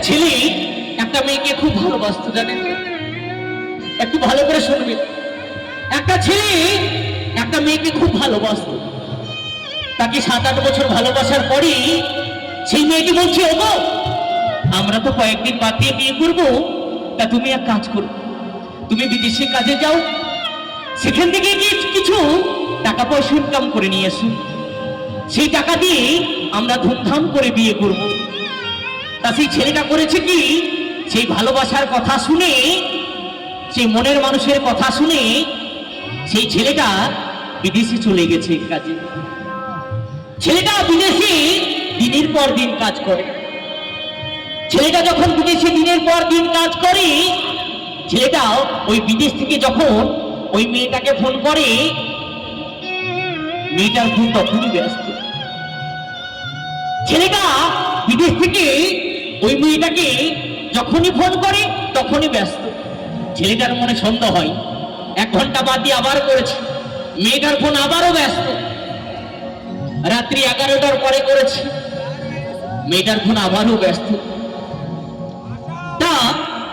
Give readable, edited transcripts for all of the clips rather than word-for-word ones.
ছেলে একটা মেয়েকে খুব ভালোবাসতো, জানেন? একটু ভালো করে শুনবেন। একটা ছেলে একটা মেয়েকে খুব ভালোবাসতো। তাকে 7-8 বছর ভালোবাসার পরই সেই মেয়েটি বলছে, ওগো আমরা তো কয়েকদিন বাদ দিয়ে বিয়ে করবো, তা তুমি এক কাজ করো, তুমি বিদেশে কাজে যাও, সেখান থেকে গিয়ে কিছু টাকা পয়সা ইনকাম করে নিয়ে এসো, সেই টাকা দিয়ে আমরা ধুমধাম করে বিয়ে করব। তা সেই ছেলেটা করেছে কি, সেই ভালোবাসার কথা শুনে, সেই মনের মানুষের কথা শুনে সেই ছেলেটা বিদেশে চলে গেছে কাজে। ছেলেটা বিদেশে দিনের পর দিন কাজ করে। ছেলেটা যখন বিদেশে দিনের পর দিন কাজ করে, ছেলেটাও ওই বিদেশ থেকে যখন ওই মেয়েটাকে ফোন করে, মেয়েটার ফোন তখনই ব্যস্ত। ছেলেটা বিদেশ থেকে ওই মেয়েটাকে যখনই ফোন করে তখনই ব্যস্ত। ছেলেটার মনে সন্দেহ হয়, 1 ঘন্টা বাদ দিয়ে আবার করেছে, মেয়েটার ফোন আবারও ব্যস্ত। রাত্রি 11টার পরে করেছে, মেয়েটার ফোন আবারও ব্যস্ত। তা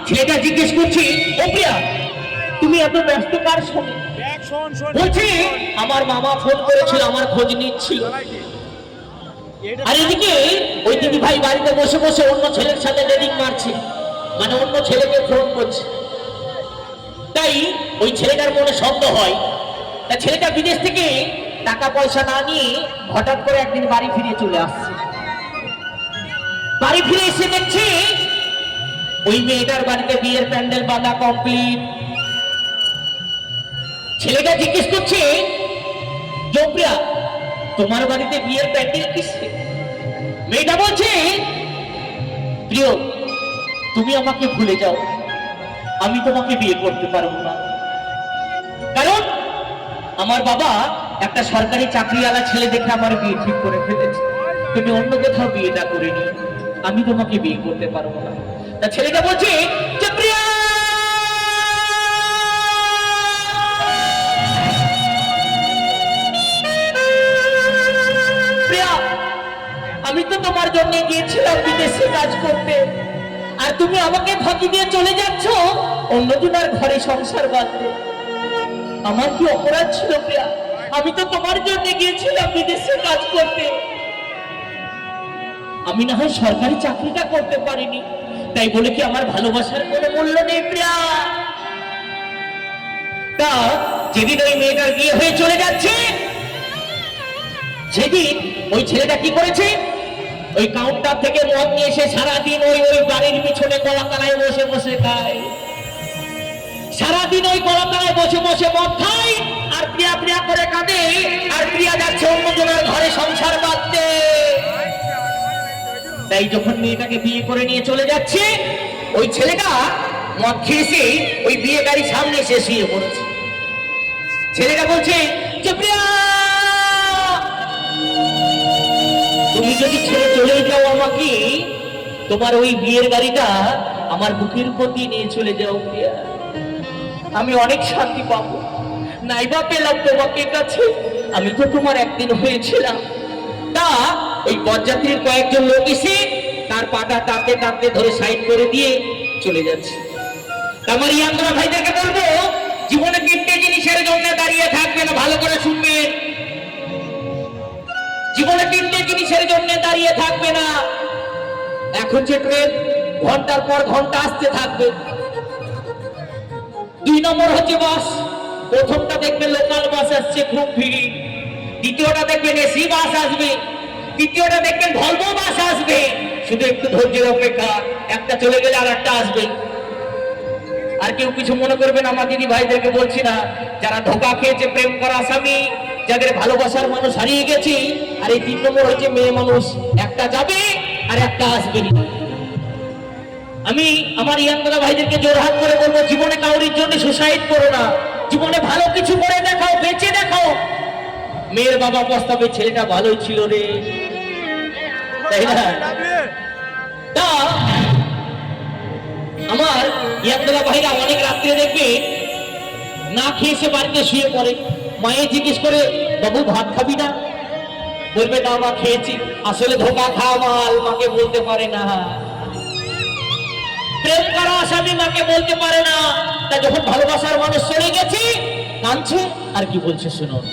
ছেলেটা জিজ্ঞেস করছে, ও প্রিয়া তুমি এত ব্যস্ত কার সঙ্গে? বলছে আমার মামা ফোন করেছিল, আমার খোঁজ নিচ্ছিল। আর এদিকে ওই দিদি ভাই বাড়িতে বসে বসে অন্য ছেলের সাথে ডেটিং মারছে, মানে অন্য ছেলেকে ফোন করছে। তাই ওই ছেলেটার মনে সন্দেহ হয়। তা ছেলেটা বিদেশ থেকে টাকা পয়সা না নিয়ে হঠাৎ করে একদিন বাড়ি ফিরে চলে আসছে। বাড়ি ফিরে এসে দেখছে ওই মেয়েটার বাড়িতে বিয়ের প্যান্ডেল বাঁধা কমপ্লিট। ছেলেটা জিজ্ঞেস করছে, জোপ্রিয়া তোমার বাড়িতে বিয়ের প্যান্ডেল কিসে? মেয়েটা বলছে, প্রিয় তুমি আমাকে ভুলে যাও, আমি তোমাকে বিয়ে করতে পারবো না, কারণ আমার বাবা একটা সরকারি চাকরিওয়ালা ছেলে দেখে আমার বিয়ে ঠিক করে ফেলেছে, তুমি অন্য কোথাও বিয়েটা করে নিও, আমি তোমাকে বিয়ে করতে পারবো না। তা ছেলেটা বলছে, প্রিয়া আমি তো তোমার জন্য গিয়েছিলাম বিদেশে কাজ করতে, আর তুমি আমাকে ফাঁকি দিয়ে চলে যাচ্ছ অন্যজনের ঘরে সংসার বাঁধতে। আমার কি অপরাধ ছিল প্রিয়া? আমি তো তোমার জন্য গিয়েছিলাম বিদেশে কাজ করতে, আমি না হয় সরকারি চাকরিটা করতে পারিনি, তাই বলে কি আমার ভালোবাসার কোনো মূল্য নেই প্রিয়া? তা যেদিন ওই মেয়েটার বিয়ে হয়ে চলে যাচ্ছে, সেদিন ওই ছেলেটা কি করেছে, ওই কাউন্টার থেকে মদ নিয়ে এসে সারাদিন ওই বাড়ির পিছনে কলাতলায় বসে বসে খায়। সারাদিন ওই কলাতলায় বসে বসে মদ খায় আর প্রিয়া প্রিয়া করে কাঁদে, আর প্রিয়া যাচ্ছে অন্যজনের ঘরে সংসার বাঁধতে। তাই যখন মেয়েটাকে বিয়ে করে নিয়ে চলে যাচ্ছে, ওই ছেলেটা মদ খেয়েছে ওই বিয়ে গাড়ির সামনে এসে শুয়ে পড়েছে। ছেলেটা বলছে, যে প্রিয়া তুমি যদি ছেড়ে চলে যাও আমাকে, তোমার ওই বিয়ের গাড়িটা আমার বুকের উপর দিয়ে নিয়ে চলে যাও প্রিয়া, আমি অনেক শান্তি পাবো, নাইবা পেলাম তোমাকে কাছে, আমি তো তোমার একদিন হয়েছিলাম। তা ওই বরযাত্রীর কয়েকজন লোক এসে তার পাটা টানতে টানতে ধরে সাইড করে দিয়ে চলে যাচ্ছে। আমার ইয়ান্দ্রা ভাইদেরকে বলবো, জীবনে 3টে জিনিসের জন্য দাঁড়িয়ে থাকবে না, ভালো করে শুনবেন। জীবনে 3টে জিনিসের জন্য দাঁড়িয়ে থাকবে না। এক হচ্ছে ট্রেন, ঘন্টার পর ঘন্টা আসতে থাকবে। 2 নম্বর হচ্ছে বাস। প্রথমটা দেখবে লোকাল বাস আসছে খুব ভিড়, দ্বিতীয়টা দেখবেন এসি বাস আসবে, তৃতীয়টা দেখবেন ভলভো বাস আসবে, শুধু একটু ধৈর্যের অপেক্ষা, একটা চলে গেলে আর একটা আসবে। আর কেউ কিছু মনে করবেন আমার দিদি ভাইদেরকে বলছি না, যারা ধোঁকা খেয়েছে, প্রেম করা স্বামী, যাদের ভালোবাসার মানুষ হারিয়ে গেছে, আর এই 3 নম্বর হচ্ছে মেয়ে মানুষ, একটা যাবে আর একটা আসবে। আমি আমার ইয়ান্দারা ভাইদেরকে জোরহাত করে বলবো, জীবনে কাউরির জন্য সুসাইড করো না, জীবনে ভালো কিছু করে দেখাও, বেঁচে দেখাও। মেয়ের বাবা পস্তাবে, ছেলেটা ভালোই ছিল রে, তাই না? তা আমার ইয়ান্দারা ভাইরা অনেক রাত্রে দেখবে না খেয়ে সে বাড়িতে শুয়ে পড়ে, মায়ে জিজ্ঞেস করে, বাবু ভাত খাবি না? বলবে না মা খেয়েছি, আসলে ধোকা খাওয়া মাল, মাকে বলতে পারে না। প্রেম করা আসামি মাকে বলতে পারে না, তাই যখন ভালোবাসার মানুষ চলে গেছি কাঁদছে। আর কি বলছে শুনুন।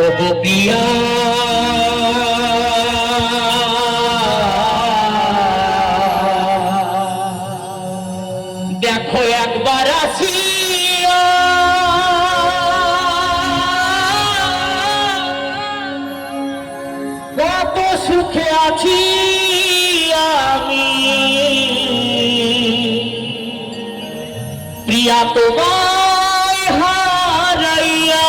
ও গো প্রিয়া দেখো একবার আসিয়া কত সুখে আছি আমি প্রিয়া তোমায় হারাইয়া।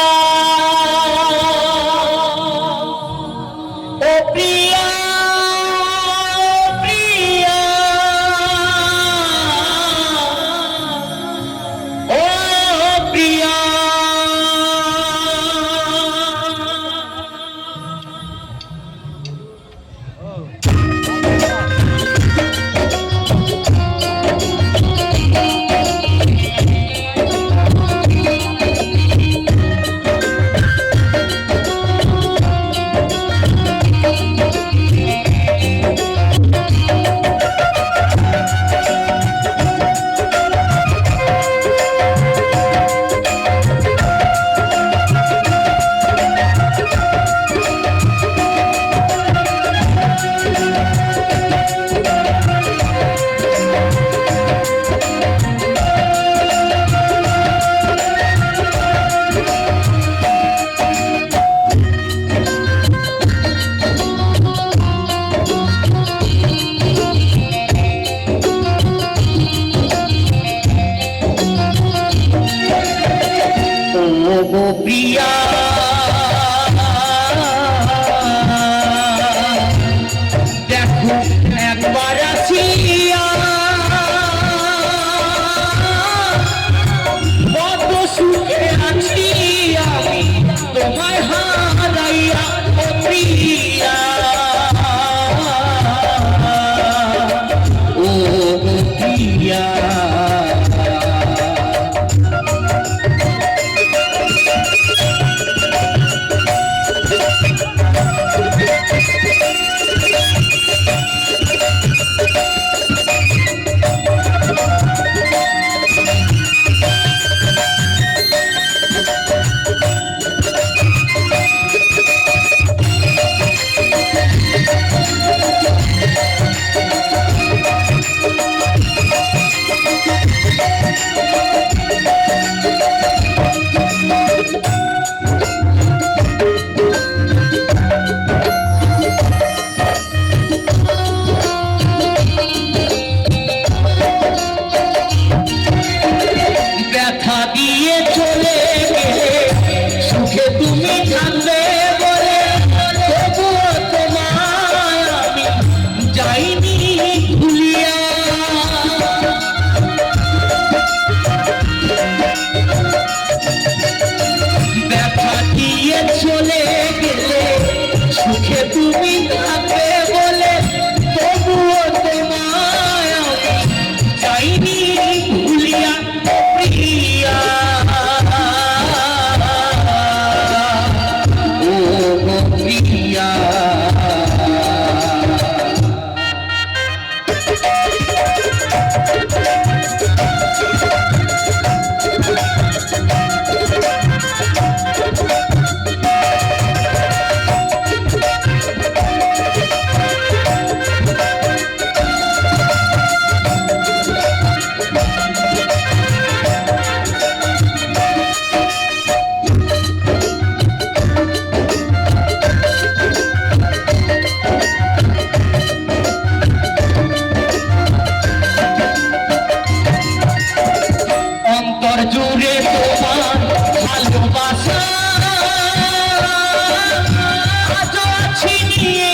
ও প্রিয়া প্রিয়া ও প্রিয়া গো প্রিয়া দেখো একবার আসিয়া কত সুখে আছি আমি তোমায় হারাইয়া। ও প্রিয়া ও প্রিয়া ব্যথা দিয়ে চলে গেলে সুখে তুমি থাকবে বলে তবুও তোমায় আমি যাইনি ভুলিয়া। ব্যথা দিয়ে চলে গেলে সুখে তুমি থাকবে বলে তবুও তোমায় আমি যাইনি ভুলিয়া। প্রিয়া ও প্রিয়া অন্তর জুড়ে তোমার ভালোবাসা আজ আছি নিয়ে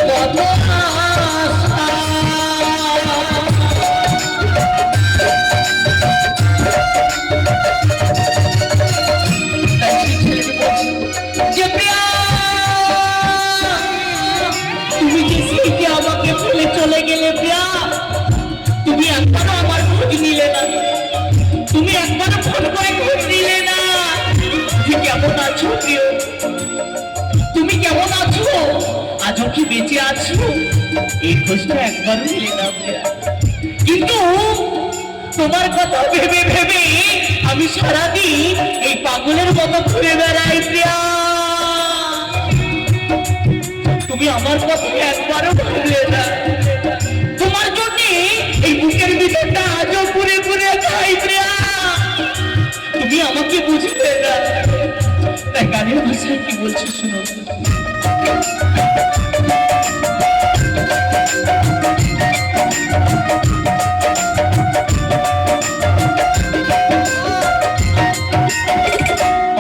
কত আশা। যে প্রিয়া তুমি যে স্মৃতি আমাকে ভুলে চলে গেলে প্রিয়া, তুমি একবারও আমার খোঁজ নিলে না। আছো প্রিয়? তুমি কেমন আছো? আজও কি বেঁচে আছো? এই খোঁজটা একবারও নিলে না প্রিয়া। কিন্তু তোমার কথা ভেবে ভেবে আমি সারাদিন এই পাগলের মতো ঘুরে বেড়াই প্রিয়া। তুমি আমার কথা একবারও ভাবলে না। তোমার জন্য এই বুকের ভিতরটা আজও ঘুরে ঘুরে খাই প্রিয়া। তুমি আমাকে বুঝবে না, তাই গানের ভাষায় কি বলছো শুনো।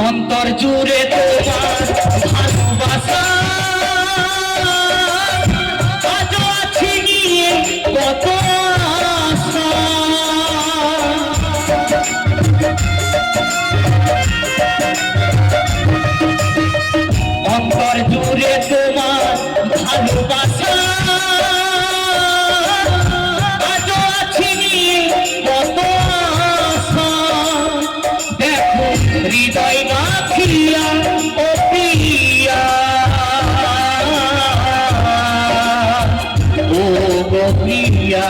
অন্তর জুড়ে তোমার ভালোবাসা আজও আছে নিয়ে কত আশা। অন্তর জুড়ে তোমার ভালোবাসা আজও আছে নিয়ে কত আশা। দেখো হৃদয় রাখিয়া ও প্রিয়া, ও গো প্রিয়া,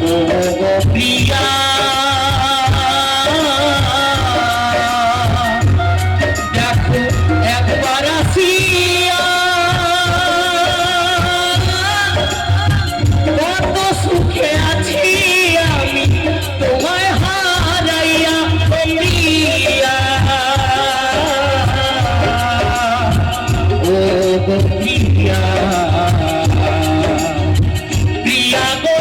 ও গো প্রিয়া। দেখো একবার আসিয়া কত সুখে আছি আমি তোমায় হারাইয়া প্রিয়া। ও গো প্রিয়া, প্রিয়া গো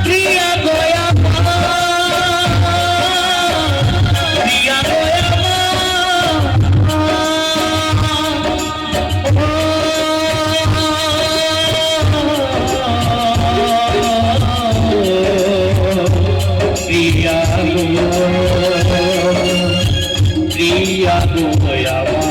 প্রিয়া গো প্রিয়া গো প্রিয়া গো প্রিয়া গো